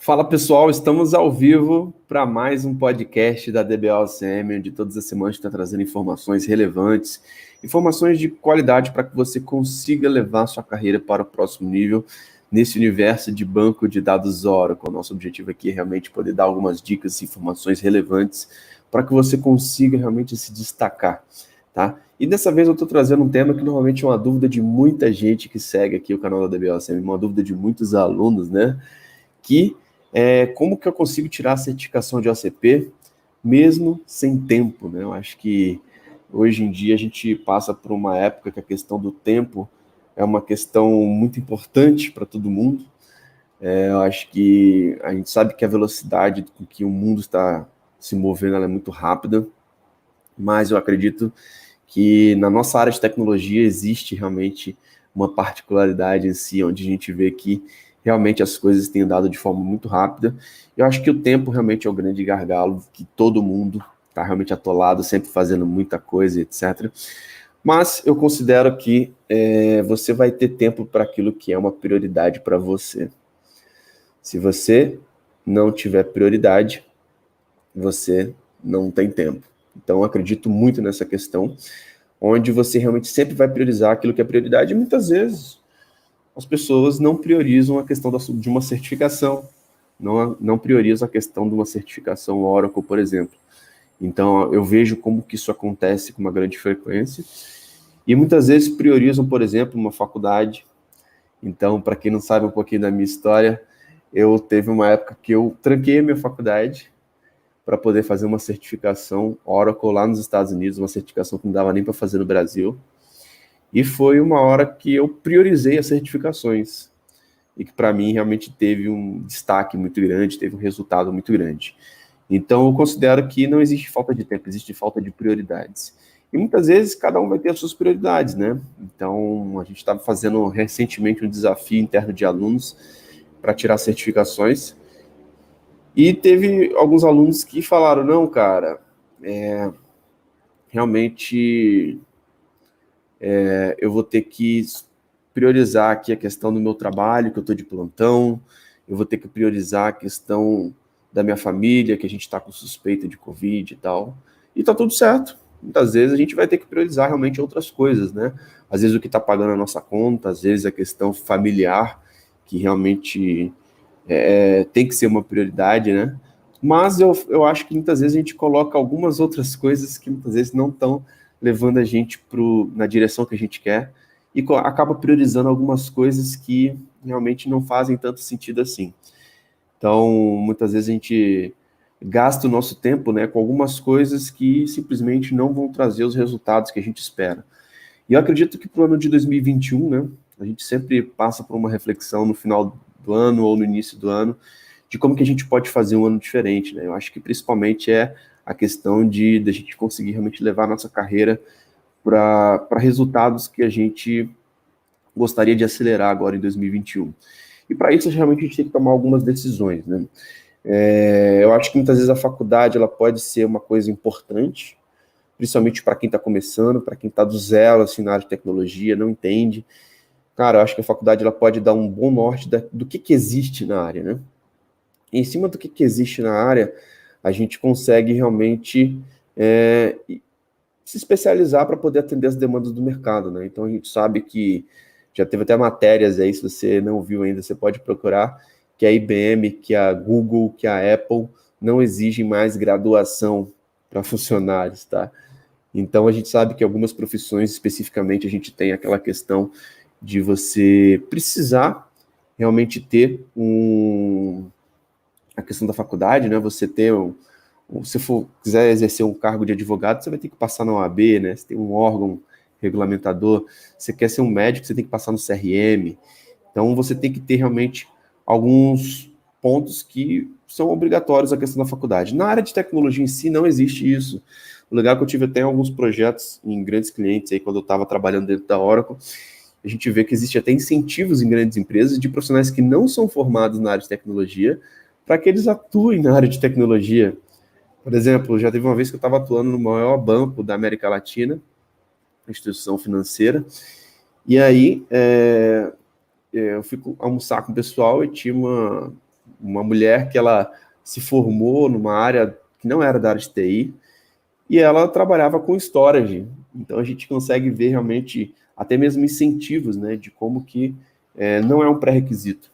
Fala pessoal, estamos ao vivo para mais um podcast da DBOCM, onde todas as semanas está trazendo informações relevantes, informações de qualidade para que você consiga levar sua carreira para o próximo nível nesse universo de banco de dados Oracle. Nosso objetivo aqui é realmente poder dar algumas dicas e informações relevantes para que você consiga realmente se destacar, tá? E dessa vez eu estou trazendo um tema que normalmente é uma dúvida de muita gente que segue aqui o canal da DBOCM, uma dúvida de muitos alunos, né? Que como que eu consigo tirar a certificação de OCP mesmo sem tempo, né? Eu acho que hoje em dia a gente passa por uma época que a questão do tempo é uma questão muito importante para todo mundo. Eu acho que a gente sabe que a velocidade com que o mundo está se movendo ela é muito rápida, mas eu acredito que na nossa área de tecnologia existe realmente uma particularidade em si, onde a gente vê que realmente as coisas têm andado de forma muito rápida. Eu acho que o tempo realmente é o grande gargalo, que todo mundo está realmente atolado, sempre fazendo muita coisa, etc. Mas eu considero que você vai ter tempo para aquilo que é uma prioridade para você. Se você não tiver prioridade, você não tem tempo. Então, eu acredito muito nessa questão, onde você realmente sempre vai priorizar aquilo que é prioridade, e muitas vezes as pessoas não priorizam a questão de uma certificação, não priorizam a questão de uma certificação Oracle, por exemplo. Então, eu vejo como que isso acontece com uma grande frequência, e muitas vezes priorizam, por exemplo, uma faculdade. Então, para quem não sabe um pouquinho da minha história, eu teve uma época que eu tranquei a minha faculdade para poder fazer uma certificação Oracle lá nos Estados Unidos, uma certificação que não dava nem para fazer no Brasil. E foi uma hora que eu priorizei as certificações e que para mim realmente teve um destaque muito grande, teve um resultado muito grande. Então eu considero que não existe falta de tempo, existe falta de prioridades. E muitas vezes cada um vai ter as suas prioridades, né? Então a gente estava fazendo recentemente um desafio interno de alunos para tirar certificações. E teve alguns alunos que falaram, não, cara, realmente eu vou ter que priorizar aqui a questão do meu trabalho, que eu estou de plantão, eu vou ter que priorizar a questão da minha família, que a gente está com suspeita de Covid e tal. E tá tudo certo. Muitas vezes a gente vai ter que priorizar realmente outras coisas, né? Às vezes o que está pagando a nossa conta, às vezes a questão familiar, que realmente tem que ser uma prioridade, né? Mas eu acho que muitas vezes a gente coloca algumas outras coisas que muitas vezes não estão levando a gente na direção que a gente quer e acaba priorizando algumas coisas que realmente não fazem tanto sentido assim. Então, muitas vezes a gente gasta o nosso tempo, né, com algumas coisas que simplesmente não vão trazer os resultados que a gente espera. E eu acredito que para o ano de 2021, né, a gente sempre passa por uma reflexão no final do ano ou no início do ano de como que a gente pode fazer um ano diferente, né? Eu acho que principalmente é a questão de a gente conseguir realmente levar a nossa carreira para resultados que a gente gostaria de acelerar agora em 2021. E para isso, realmente, a gente tem que tomar algumas decisões, né? Eu acho que muitas vezes a faculdade ela pode ser uma coisa importante, principalmente para quem está começando, para quem está do zero assim, na área de tecnologia, não entende. Cara, eu acho que a faculdade ela pode dar um bom norte do que existe na área, né? E em cima do que existe na área, a gente consegue realmente se especializar para poder atender as demandas do mercado, né? Então a gente sabe que já teve até matérias aí, se você não viu ainda, você pode procurar, que a IBM, que a Google, que a Apple não exigem mais graduação para funcionários, tá? Então a gente sabe que algumas profissões especificamente a gente tem aquela questão de você precisar realmente ter a questão da faculdade, né? Você ter se for quiser exercer um cargo de advogado, você vai ter que passar na OAB, né? Você tem um órgão regulamentador. Você quer ser um médico, você tem que passar no CRM. Então, você tem que ter realmente alguns pontos que são obrigatórios à questão da faculdade. Na área de tecnologia em si, não existe isso. O legal é que eu tive até alguns projetos em grandes clientes aí, quando eu estava trabalhando dentro da Oracle, a gente vê que existe até incentivos em grandes empresas de profissionais que não são formados na área de tecnologia para que eles atuem na área de tecnologia. Por exemplo, já teve uma vez que eu estava atuando no maior banco da América Latina, instituição financeira, e aí eu fui almoçar com o pessoal e tinha uma mulher que ela se formou numa área que não era da área de TI, e ela trabalhava com storage. Então a gente consegue ver realmente até mesmo incentivos, né, de como que não é um pré-requisito.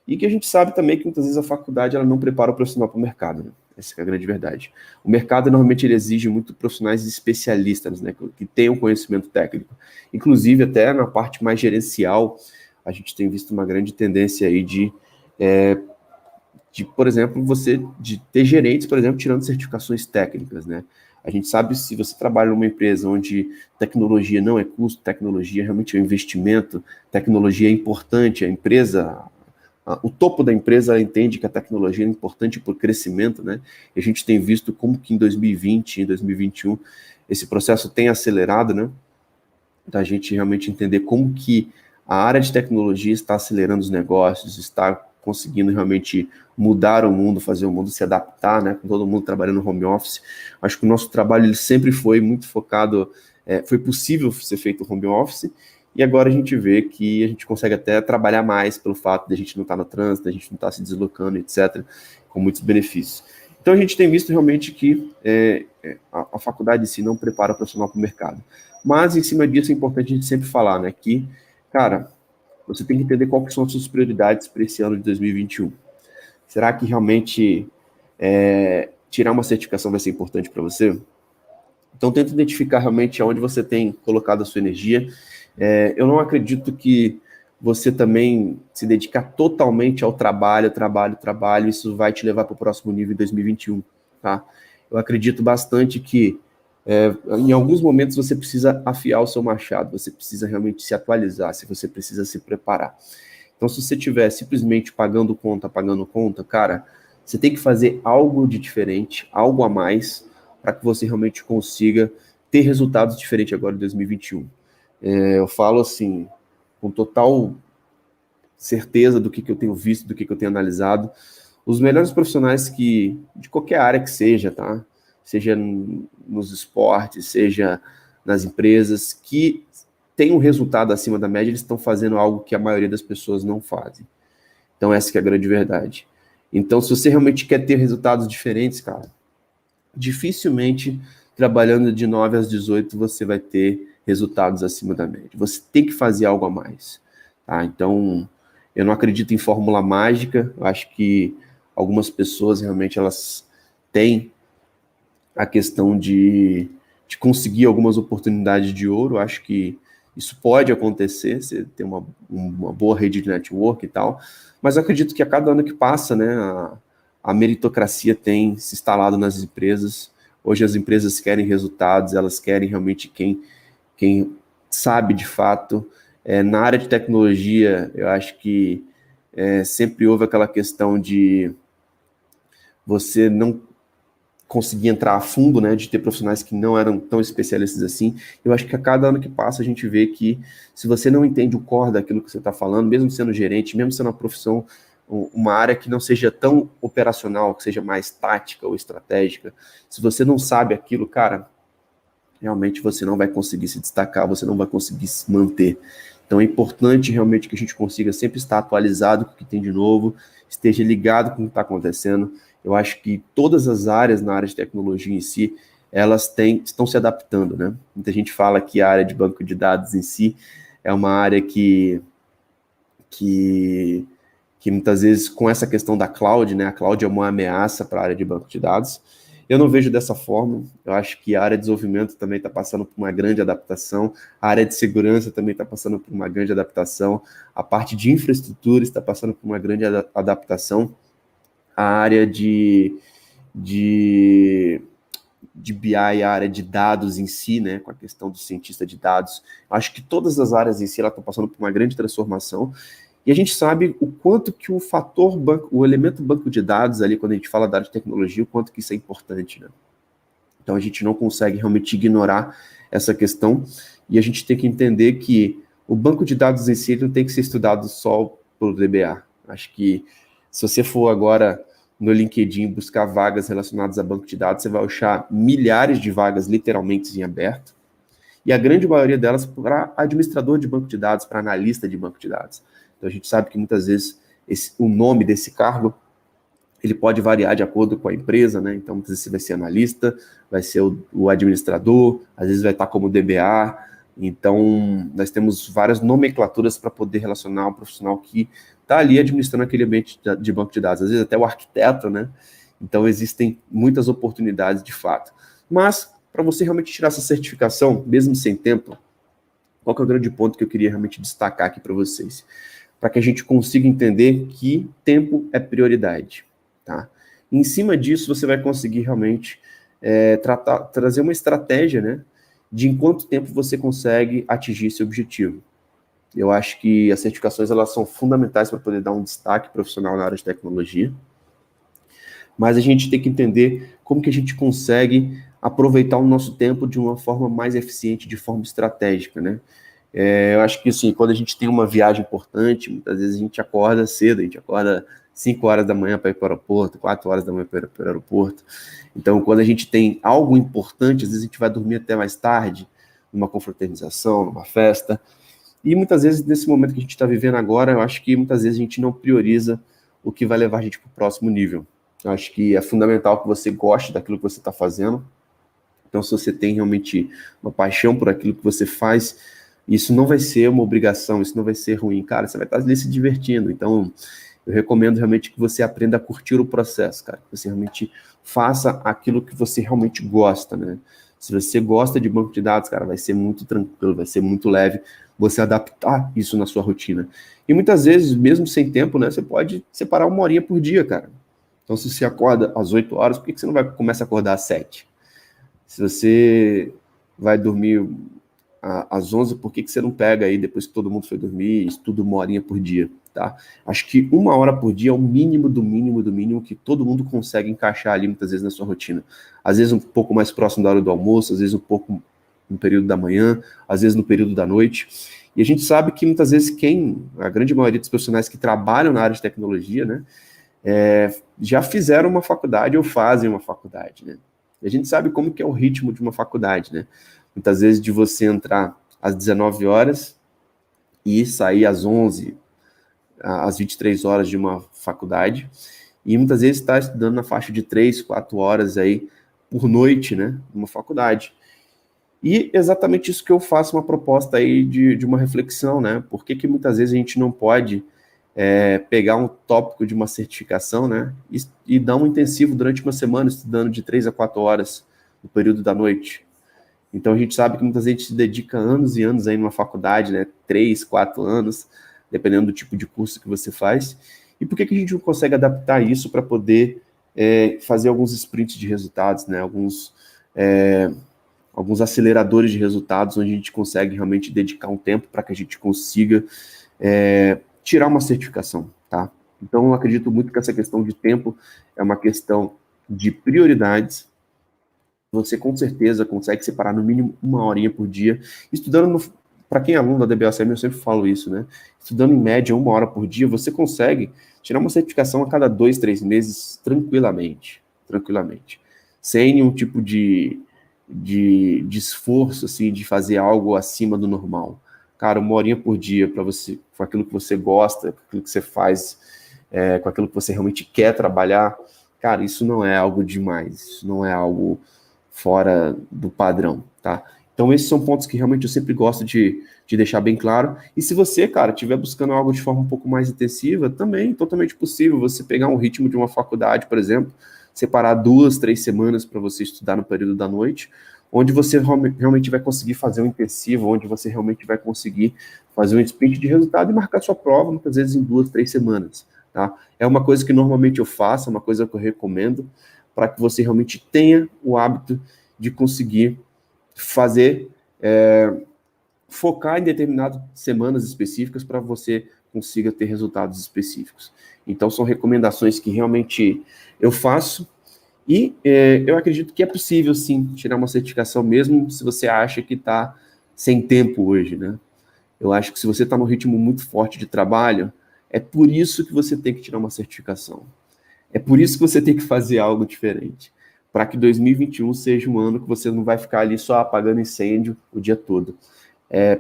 E que a gente sabe também que muitas vezes a faculdade ela não prepara o profissional para o mercado, né? Essa é a grande verdade. O mercado normalmente ele exige muito profissionais especialistas, né, que tenham conhecimento técnico. Inclusive até na parte mais gerencial, a gente tem visto uma grande tendência aí por exemplo, de ter gerentes, por exemplo, tirando certificações técnicas, né? A gente sabe se você trabalha numa empresa onde tecnologia não é custo, tecnologia realmente é um investimento, tecnologia é importante, a empresa, o topo da empresa entende que a tecnologia é importante para o crescimento, né? E a gente tem visto como que em 2020, em 2021, esse processo tem acelerado, né? Da gente realmente entender como que a área de tecnologia está acelerando os negócios, está conseguindo realmente mudar o mundo, fazer o mundo se adaptar, né? Com todo mundo trabalhando no home office. Acho que o nosso trabalho ele sempre foi muito focado, foi possível ser feito home office, e agora a gente vê que a gente consegue até trabalhar mais pelo fato de a gente não estar no trânsito, de a gente não estar se deslocando, etc., com muitos benefícios. Então a gente tem visto realmente que a faculdade em si não prepara o profissional para o mercado. Mas, em cima disso, é importante a gente sempre falar, né, que, cara, você tem que entender quais que são as suas prioridades para esse ano de 2021. Será que realmente tirar uma certificação vai ser importante para você? Então, tenta identificar realmente aonde você tem colocado a sua energia. Eu não acredito que você também se dedicar totalmente ao trabalho, isso vai te levar para o próximo nível em 2021, tá? Eu acredito bastante que em alguns momentos você precisa afiar o seu machado, você precisa realmente se atualizar, se você precisa se preparar. Então, se você estiver simplesmente pagando conta, cara, você tem que fazer algo de diferente, algo a mais, para que você realmente consiga ter resultados diferentes agora em 2021. Eu falo assim, com total certeza do que eu tenho visto, do que eu tenho analisado. Os melhores profissionais de qualquer área que seja, tá? Seja nos esportes, seja nas empresas, que tem um resultado acima da média, eles estão fazendo algo que a maioria das pessoas não fazem. Então essa que é a grande verdade. Então, se você realmente quer ter resultados diferentes, cara, dificilmente trabalhando de 9 às 18 você vai ter resultados acima da média. Você tem que fazer algo a mais, tá? Então, eu não acredito em fórmula mágica. Eu acho que algumas pessoas realmente elas têm a questão de conseguir algumas oportunidades de ouro. Eu acho que isso pode acontecer, você ter uma boa rede de network e tal, mas eu acredito que a cada ano que passa, né, a meritocracia tem se instalado nas empresas. Hoje as empresas querem resultados, elas querem realmente quem sabe de fato. Na área de tecnologia, eu acho que sempre houve aquela questão de você não conseguir entrar a fundo, né, de ter profissionais que não eram tão especialistas assim. Eu acho que a cada ano que passa a gente vê que se você não entende o core daquilo que você está falando, mesmo sendo gerente, mesmo sendo uma profissão, uma área que não seja tão operacional, que seja mais tática ou estratégica, se você não sabe aquilo, cara, realmente você não vai conseguir se destacar, você não vai conseguir se manter. Então é importante realmente que a gente consiga sempre estar atualizado com o que tem de novo, esteja ligado com o que está acontecendo. Eu acho que todas as áreas na área de tecnologia em si, elas estão se adaptando, né? Muita gente fala que a área de banco de dados em si é uma área que muitas vezes com essa questão da cloud, né? A cloud é uma ameaça para a área de banco de dados. Eu não vejo dessa forma. Eu acho que a área de desenvolvimento também está passando por uma grande adaptação. A área de segurança também está passando por uma grande adaptação. A parte de infraestrutura está passando por uma grande adaptação. A área de BI, a área de dados em si, né, com a questão do cientista de dados. Acho que todas as áreas em si estão passando por uma grande transformação. E a gente sabe o quanto que o fator banco, o elemento banco de dados ali, quando a gente fala da área de tecnologia, o quanto que isso é importante, né? Então a gente não consegue realmente ignorar essa questão e a gente tem que entender que o banco de dados em si não tem que ser estudado só pelo DBA. Acho que se você for agora no LinkedIn buscar vagas relacionadas a banco de dados, você vai achar milhares de vagas literalmente em aberto, e a grande maioria delas para administrador de banco de dados, para analista de banco de dados. Então a gente sabe que muitas vezes o nome desse cargo ele pode variar de acordo com a empresa, né? Então, muitas vezes você vai ser analista, vai ser o administrador, às vezes vai estar como DBA. Então, nós temos várias nomenclaturas para poder relacionar o profissional que está ali administrando aquele ambiente de banco de dados, às vezes até o arquiteto, né? Então, existem muitas oportunidades de fato. Mas, para você realmente tirar essa certificação, mesmo sem tempo, qual que é o grande ponto que eu queria realmente destacar aqui para vocês? Para que a gente consiga entender que tempo é prioridade, tá? Em cima disso, você vai conseguir realmente trazer uma estratégia, né, de em quanto tempo você consegue atingir esse objetivo. Eu acho que as certificações elas são fundamentais para poder dar um destaque profissional na área de tecnologia, mas a gente tem que entender como que a gente consegue aproveitar o nosso tempo de uma forma mais eficiente, de forma estratégica, né? Eu acho que, assim, quando a gente tem uma viagem importante, muitas vezes a gente acorda cedo, a gente acorda 5 horas da manhã para ir para o aeroporto, 4 horas da manhã para ir para o aeroporto. Então, quando a gente tem algo importante, às vezes a gente vai dormir até mais tarde, numa confraternização, numa festa. E muitas vezes, nesse momento que a gente está vivendo agora, eu acho que muitas vezes a gente não prioriza o que vai levar a gente para o próximo nível. Eu acho que é fundamental que você goste daquilo que você está fazendo. Então, se você tem realmente uma paixão por aquilo que você faz, isso não vai ser uma obrigação, isso não vai ser ruim. Cara, você vai estar ali se divertindo. Então, eu recomendo realmente que você aprenda a curtir o processo, cara. Que você realmente faça aquilo que você realmente gosta, né? Se você gosta de banco de dados, cara, vai ser muito tranquilo, vai ser muito leve você adaptar isso na sua rotina. E muitas vezes, mesmo sem tempo, né, você pode separar 1 horinha por dia, cara. Então, se você acorda às 8 horas, por que você não vai começar a acordar às 7? Se você vai dormir às 11, por que você não pega aí, depois que todo mundo foi dormir, e estuda 1 horinha por dia, tá? Acho que 1 hora por dia é o mínimo do mínimo do mínimo que todo mundo consegue encaixar ali, muitas vezes, na sua rotina. Às vezes um pouco mais próximo da hora do almoço, às vezes um pouco no período da manhã, às vezes no período da noite. E a gente sabe que, muitas vezes, a grande maioria dos profissionais que trabalham na área de tecnologia, né, já fizeram uma faculdade ou fazem uma faculdade, né? E a gente sabe como que é o ritmo de uma faculdade, né? Muitas vezes de você entrar às 19 horas e sair às 11, às 23 horas de uma faculdade, e muitas vezes está estudando na faixa de 3, 4 horas aí por noite, né? Numa faculdade. E exatamente isso que eu faço uma proposta aí de uma reflexão, né? Por que muitas vezes a gente não pode pegar um tópico de uma certificação, né, e dar um intensivo durante uma semana, estudando de 3 a 4 horas no período da noite. Então, a gente sabe que muitas vezes a gente se dedica anos e anos aí numa faculdade, né, 3, 4 anos, dependendo do tipo de curso que você faz. E por que a gente não consegue adaptar isso para poder fazer alguns sprints de resultados, né, alguns aceleradores de resultados, onde a gente consegue realmente dedicar um tempo para que a gente consiga tirar uma certificação, tá? Então, eu acredito muito que essa questão de tempo é uma questão de prioridades. Você, com certeza, consegue separar no mínimo 1 horinha por dia. Estudando, para quem é aluno da DBOCM, eu sempre falo isso, né? Estudando em média 1 hora por dia, você consegue tirar uma certificação a cada 2, 3 meses tranquilamente. Tranquilamente. Sem nenhum tipo de esforço, assim, de fazer algo acima do normal. Cara, 1 horinha por dia para você, com aquilo que você gosta, com aquilo que você faz, com aquilo que você realmente quer trabalhar, cara, isso não é algo demais, isso não é algo fora do padrão, tá? Então, esses são pontos que realmente eu sempre gosto de deixar bem claro. E se você, cara, estiver buscando algo de forma um pouco mais intensiva, também totalmente possível você pegar um ritmo de uma faculdade, por exemplo, separar 2, 3 semanas para você estudar no período da noite, onde você realmente vai conseguir fazer um intensivo, onde você realmente vai conseguir fazer um sprint de resultado e marcar sua prova, muitas vezes em 2, 3 semanas, tá? É uma coisa que normalmente eu faço, é uma coisa que eu recomendo, para que você realmente tenha o hábito de conseguir fazer, focar em determinadas semanas específicas para você consiga ter resultados específicos. Então, são recomendações que realmente eu faço, e eu acredito que é possível, sim, tirar uma certificação, mesmo se você acha que está sem tempo hoje, né? Eu acho que se você está num ritmo muito forte de trabalho, é por isso que você tem que tirar uma certificação. É por isso que você tem que fazer algo diferente. Para que 2021 seja um ano que você não vai ficar ali só apagando incêndio o dia todo.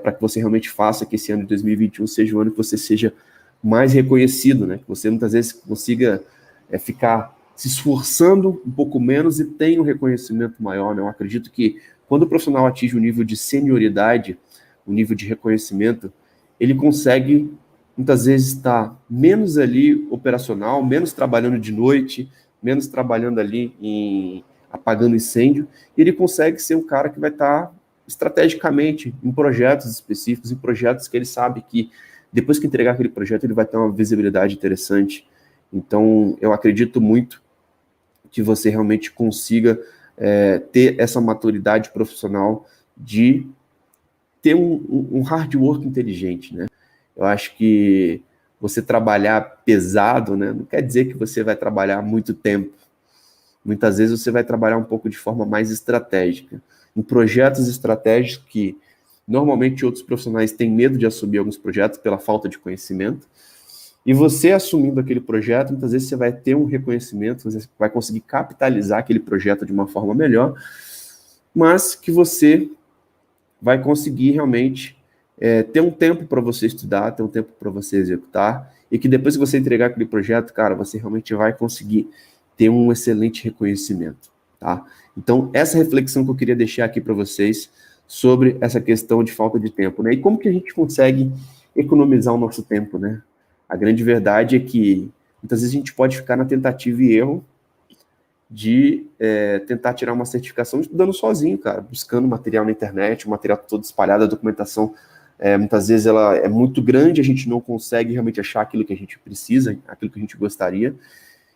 Para que você realmente faça que esse ano de 2021 seja um ano que você seja mais reconhecido, né? Que você muitas vezes consiga ficar se esforçando um pouco menos e tem um reconhecimento maior, né? Eu acredito que quando o profissional atinge o nível de senioridade, o nível de reconhecimento, ele consegue, muitas vezes, estar menos ali operacional, menos trabalhando de noite, menos trabalhando ali apagando incêndio, e ele consegue ser um cara que vai estar estrategicamente em projetos específicos, em projetos que ele sabe que depois que entregar aquele projeto, ele vai ter uma visibilidade interessante. Então, eu acredito muito que você realmente consiga ter essa maturidade profissional de ter um hard work inteligente, né? Eu acho que você trabalhar pesado, né, não quer dizer que você vai trabalhar muito tempo. Muitas vezes você vai trabalhar um pouco de forma mais estratégica, em projetos estratégicos que normalmente outros profissionais têm medo de assumir alguns projetos pela falta de conhecimento. E você assumindo aquele projeto, muitas vezes você vai ter um reconhecimento, você vai conseguir capitalizar aquele projeto de uma forma melhor, mas que você vai conseguir realmente ter um tempo para você estudar, ter um tempo para você executar, e que depois que você entregar aquele projeto, cara, você realmente vai conseguir ter um excelente reconhecimento, tá? Então, essa reflexão que eu queria deixar aqui para vocês sobre essa questão de falta de tempo, né? E como que a gente consegue economizar o nosso tempo, né? A grande verdade é que muitas vezes a gente pode ficar na tentativa e erro de tentar tirar uma certificação estudando sozinho, cara, buscando material na internet, o material todo espalhado, a documentação, muitas vezes ela é muito grande, a gente não consegue realmente achar aquilo que a gente precisa, aquilo que a gente gostaria.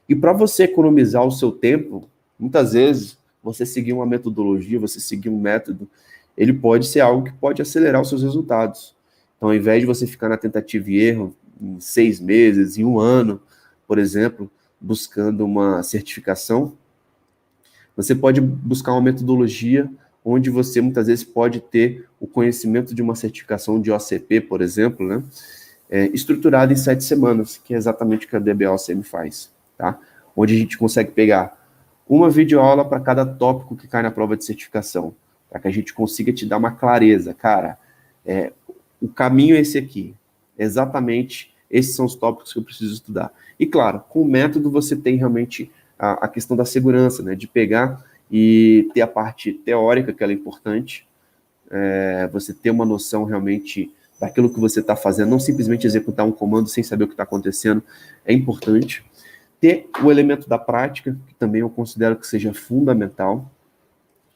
E para você economizar o seu tempo, muitas vezes você seguir uma metodologia, você seguir um método, ele pode ser algo que pode acelerar os seus resultados. Então, ao invés de você ficar na tentativa e erro em 6 meses, em um ano, por exemplo, buscando uma certificação, você pode buscar uma metodologia onde você muitas vezes pode ter o conhecimento de uma certificação de OCP, por exemplo, né, estruturada em 7 semanas, que é exatamente o que a DBOCM faz, tá? Onde a gente consegue pegar uma videoaula para cada tópico que cai na prova de certificação, para que a gente consiga te dar uma clareza, cara, o caminho é esse aqui, exatamente esses são os tópicos que eu preciso estudar. E claro, com o método você tem realmente a questão da segurança, né, de pegar e ter a parte teórica, que ela é importante, você ter uma noção realmente daquilo que você está fazendo, não simplesmente executar um comando sem saber o que está acontecendo, é importante. Ter o elemento da prática, que também eu considero que seja fundamental.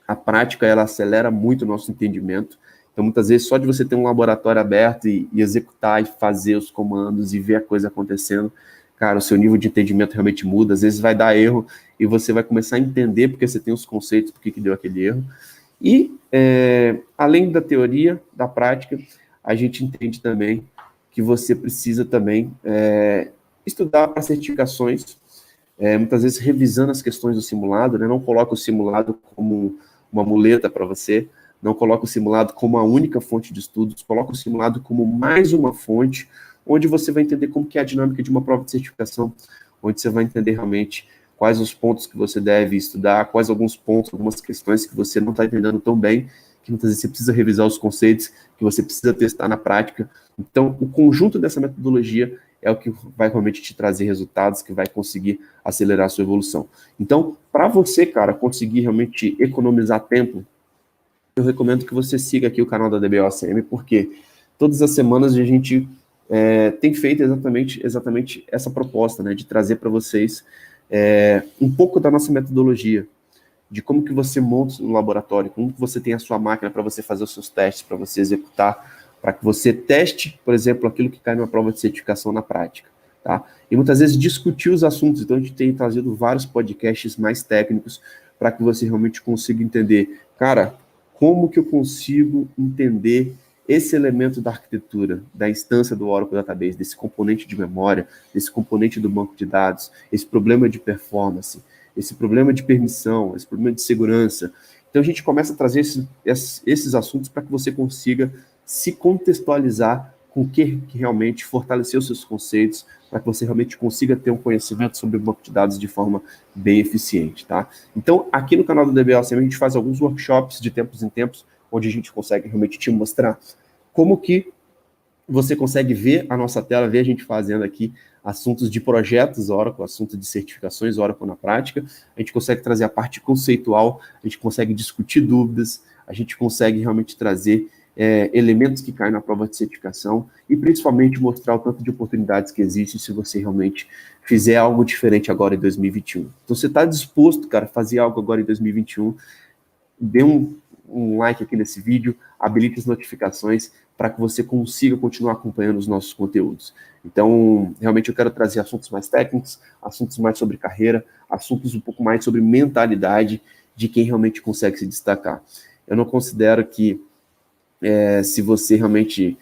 A prática, ela acelera muito o nosso entendimento. Então, muitas vezes, só de você ter um laboratório aberto e executar e fazer os comandos e ver a coisa acontecendo, cara, o seu nível de entendimento realmente muda. Às vezes vai dar erro e você vai começar a entender porque você tem os conceitos, porque que deu aquele erro. E, além da teoria, da prática, a gente entende também que você precisa também estudar para certificações, muitas vezes revisando as questões do simulado, né? Não coloca o simulado como uma muleta para você, não coloca o simulado como a única fonte de estudos, coloca o simulado como mais uma fonte, onde você vai entender como que é a dinâmica de uma prova de certificação, onde você vai entender realmente quais os pontos que você deve estudar, quais alguns pontos, algumas questões que você não está entendendo tão bem, que muitas vezes você precisa revisar os conceitos, que você precisa testar na prática. Então, o conjunto dessa metodologia é o que vai realmente te trazer resultados, que vai conseguir acelerar a sua evolução. Então, para você, cara, conseguir realmente economizar tempo, eu recomendo que você siga aqui o canal da DBOCM, porque todas as semanas a gente tem feito exatamente essa proposta, né, de trazer para vocês um pouco da nossa metodologia, de como que você monta um laboratório, como que você tem a sua máquina para você fazer os seus testes, para você executar, para que você teste, por exemplo, aquilo que cai numa prova de certificação na prática, tá? E muitas vezes discutir os assuntos, então a gente tem trazido vários podcasts mais técnicos para que você realmente consiga entender, cara, como que eu consigo entender esse elemento da arquitetura, da instância do Oracle Database, desse componente de memória, desse componente do banco de dados, esse problema de performance, esse problema de permissão, esse problema de segurança. Então a gente começa a trazer esses assuntos para que você consiga se contextualizar com o que realmente fortalecer os seus conceitos, para que você realmente consiga ter um conhecimento sobre o banco de dados de forma bem eficiente, tá? Então, aqui no canal do DBOCM a gente faz alguns workshops de tempos em tempos, onde a gente consegue realmente te mostrar como que Você consegue ver a nossa tela, ver a gente fazendo aqui assuntos de projetos Oracle, assuntos de certificações Oracle na prática. A gente consegue trazer a parte conceitual, a gente consegue discutir dúvidas, a gente consegue realmente trazer elementos que caem na prova de certificação e principalmente mostrar o tanto de oportunidades que existem se você realmente fizer algo diferente agora em 2021. Então, você está disposto, cara, a fazer algo agora em 2021, dê um like aqui nesse vídeo, habilite as notificações para que você consiga continuar acompanhando os nossos conteúdos. Então, realmente eu quero trazer assuntos mais técnicos, assuntos mais sobre carreira, assuntos um pouco mais sobre mentalidade de quem realmente consegue se destacar. Eu não considero que se você realmente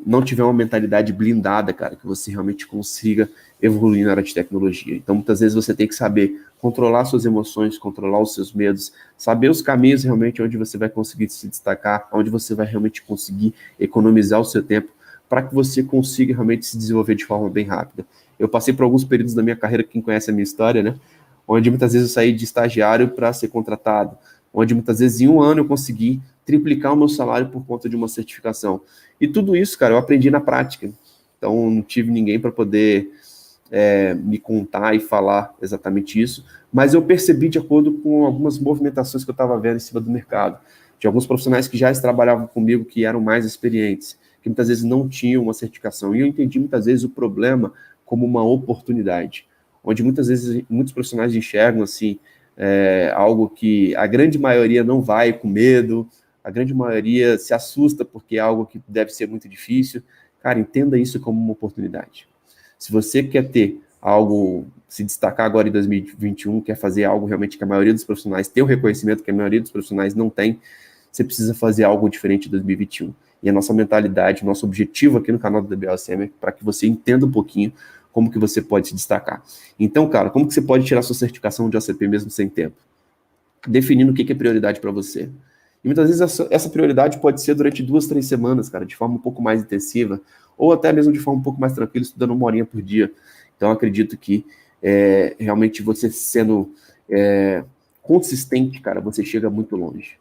não tiver uma mentalidade blindada, cara, que você realmente consiga evoluir na área de tecnologia. Então, muitas vezes você tem que saber controlar suas emoções, controlar os seus medos, saber os caminhos realmente onde você vai conseguir se destacar, onde você vai realmente conseguir economizar o seu tempo, para que você consiga realmente se desenvolver de forma bem rápida. Eu passei por alguns períodos da minha carreira, quem conhece a minha história, né? Onde muitas vezes eu saí de estagiário para ser contratado, onde muitas vezes em um ano eu consegui triplicar o meu salário por conta de uma certificação. E tudo isso, cara, eu aprendi na prática. Então, não tive ninguém para poder me contar e falar exatamente isso, mas eu percebi de acordo com algumas movimentações que eu estava vendo em cima do mercado, de alguns profissionais que já trabalhavam comigo, que eram mais experientes, que muitas vezes não tinham uma certificação, e eu entendi muitas vezes o problema como uma oportunidade, onde muitas vezes muitos profissionais enxergam assim, algo que a grande maioria não vai com medo, a grande maioria se assusta porque é algo que deve ser muito difícil. Cara, entenda isso como uma oportunidade. Se você quer ter algo, se destacar agora em 2021, quer fazer algo realmente que a maioria dos profissionais tem o reconhecimento que a maioria dos profissionais não tem, você precisa fazer algo diferente em 2021. E a nossa mentalidade, nosso objetivo aqui no canal do DBOCM é para que você entenda um pouquinho como que você pode se destacar. Então, cara, como que você pode tirar sua certificação de OCP mesmo sem tempo? Definindo o que é prioridade para você. E muitas vezes essa prioridade pode ser durante 2, 3 semanas, cara, de forma um pouco mais intensiva, ou até mesmo de forma um pouco mais tranquila, estudando 1 horinha por dia. Então, eu acredito que realmente você sendo consistente, cara, você chega muito longe.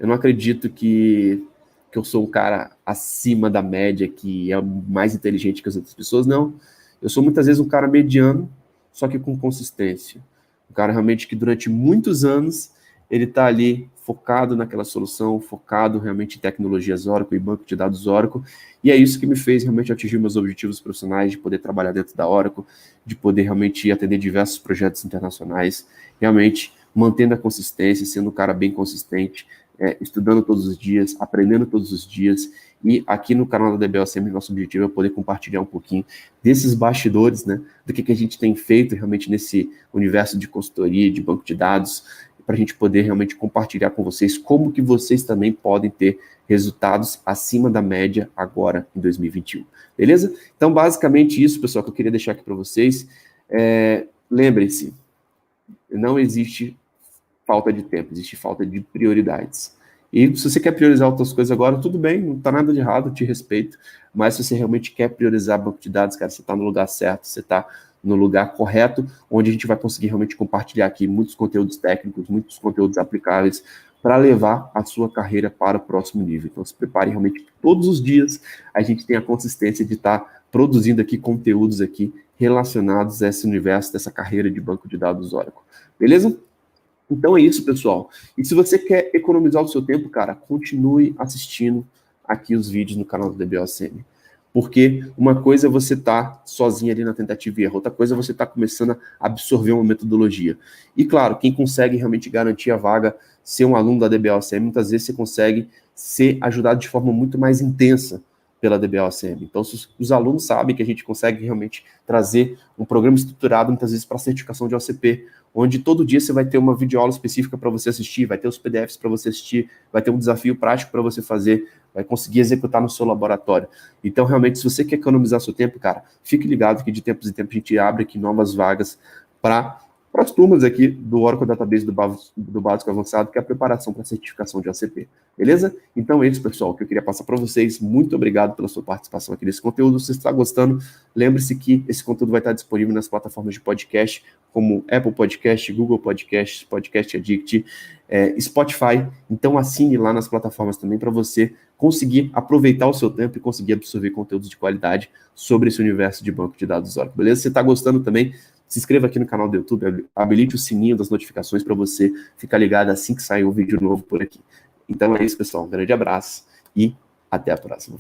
Eu não acredito que eu sou um cara acima da média, que é mais inteligente que as outras pessoas, não. Eu sou muitas vezes um cara mediano, só que com consistência. Um cara realmente que durante muitos anos ele está ali focado naquela solução, focado realmente em tecnologias Oracle e banco de dados Oracle, e é isso que me fez realmente atingir meus objetivos profissionais, de poder trabalhar dentro da Oracle, de poder realmente atender diversos projetos internacionais, realmente mantendo a consistência, sendo um cara bem consistente, estudando todos os dias, aprendendo todos os dias, e aqui no canal da DBOCM, nosso objetivo é poder compartilhar um pouquinho desses bastidores, né, do que a gente tem feito realmente nesse universo de consultoria, de banco de dados, para a gente poder realmente compartilhar com vocês como que vocês também podem ter resultados acima da média agora em 2021, beleza? Então, basicamente isso, pessoal, que eu queria deixar aqui para vocês. Lembrem-se, não existe falta de tempo, existe falta de prioridades. E se você quer priorizar outras coisas agora, tudo bem, não está nada de errado, eu te respeito, mas se você realmente quer priorizar banco de dados, cara, você está no lugar certo, você está no lugar correto, onde a gente vai conseguir realmente compartilhar aqui muitos conteúdos técnicos, muitos conteúdos aplicáveis para levar a sua carreira para o próximo nível. Então, se prepare realmente todos os dias, a gente tem a consistência de estar produzindo aqui conteúdos aqui relacionados a esse universo, dessa carreira de banco de dados Oracle. Beleza? Então é isso, pessoal. E se você quer economizar o seu tempo, cara, continue assistindo aqui os vídeos no canal do DBOCM. Porque uma coisa é você estar sozinho ali na tentativa e erro, outra coisa é você estar começando a absorver uma metodologia. E claro, quem consegue realmente garantir a vaga, ser um aluno da DBOCM, muitas vezes você consegue ser ajudado de forma muito mais intensa pela DBOCM. Então, os alunos sabem que a gente consegue realmente trazer um programa estruturado, muitas vezes, para certificação de OCP, onde todo dia você vai ter uma videoaula específica para você assistir, vai ter os PDFs para você assistir, vai ter um desafio prático para você fazer, vai conseguir executar no seu laboratório. Então, realmente, se você quer economizar seu tempo, cara, fique ligado que de tempos em tempos a gente abre aqui novas vagas para para as turmas aqui do Oracle Database do Básico Avançado, que é a preparação para a certificação de ACP. Beleza? Então é isso, pessoal, que eu queria passar para vocês. Muito obrigado pela sua participação aqui nesse conteúdo. Se você está gostando, lembre-se que esse conteúdo vai estar disponível nas plataformas de podcast, como Apple Podcast, Google Podcast, Podcast Addict, Spotify. Então assine lá nas plataformas também para você conseguir aproveitar o seu tempo e conseguir absorver conteúdos de qualidade sobre esse universo de banco de dados Oracle. Beleza? Se você está gostando também, se inscreva aqui no canal do YouTube, habilite o sininho das notificações para você ficar ligado assim que sair um vídeo novo por aqui. Então é isso, pessoal. Um grande abraço e até a próxima.